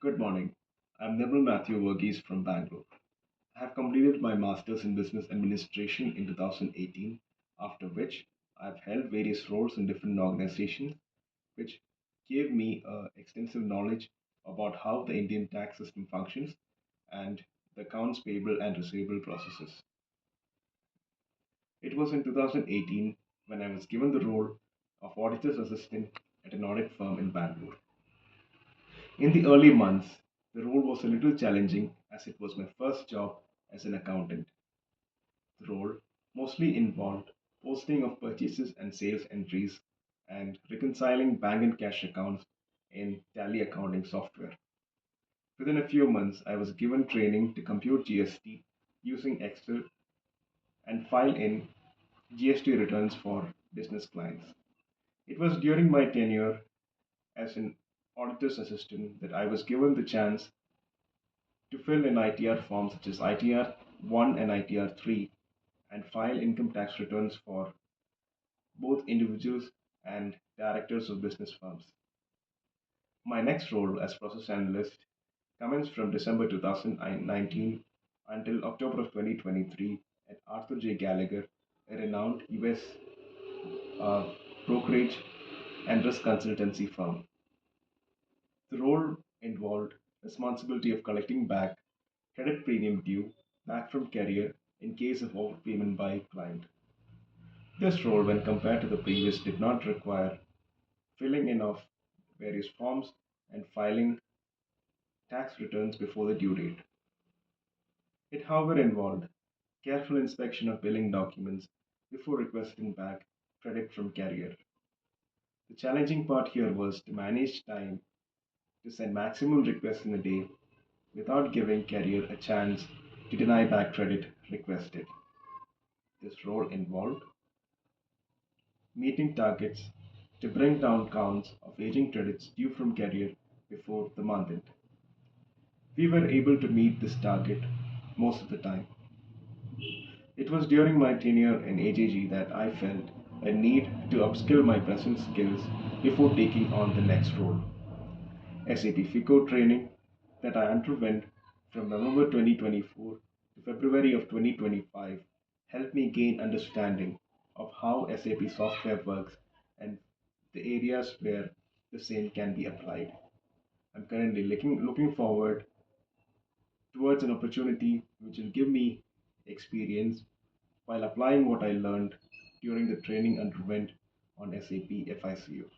Good morning. I'm Nirmal Matthew Verghese from Bangalore. I have completed my Masters in Business Administration in 2018, after which I've held various roles in different organizations, which gave me extensive knowledge about how the Indian tax system functions and the accounts payable and receivable processes. It was in 2018 when I was given the role of auditor's assistant at an audit firm in Bangalore. In the early months, the role was a little challenging as it was my first job as an accountant. The role mostly involved posting of purchases and sales entries and reconciling bank and cash accounts in Tally accounting software. Within a few months, I was given training to compute GST using Excel and file in GST returns for business clients. It was during my tenure as an auditor's assistant that I was given the chance to fill in ITR forms such as ITR 1 and ITR 3 and file income tax returns for both individuals and directors of business firms. My next role as process analyst commenced from December 2019 until October of 2023 at Arthur J. Gallagher, a renowned US uh, brokerage and risk consultancy firm. The role involved responsibility of collecting back credit premium due back from carrier in case of overpayment by client. This role, when compared to the previous, did not require filling in of various forms and filing tax returns before the due date. It, however, involved careful inspection of billing documents before requesting back credit from carrier. The challenging part here was to manage time to send maximum requests in a day without giving carrier a chance to deny back credit requested. This role involved meeting targets to bring down counts of aging credits due from carrier before the month end. We were able to meet this target most of the time. It was during my tenure in AJG that I felt a need to upskill my present skills before taking on the next role. SAP FICO training that I underwent from November 2024 to February of 2025 helped me gain understanding of how SAP software works and the areas where the same can be applied. I'm currently looking forward towards an opportunity which will give me experience while applying what I learned during the training underwent on SAP FICO.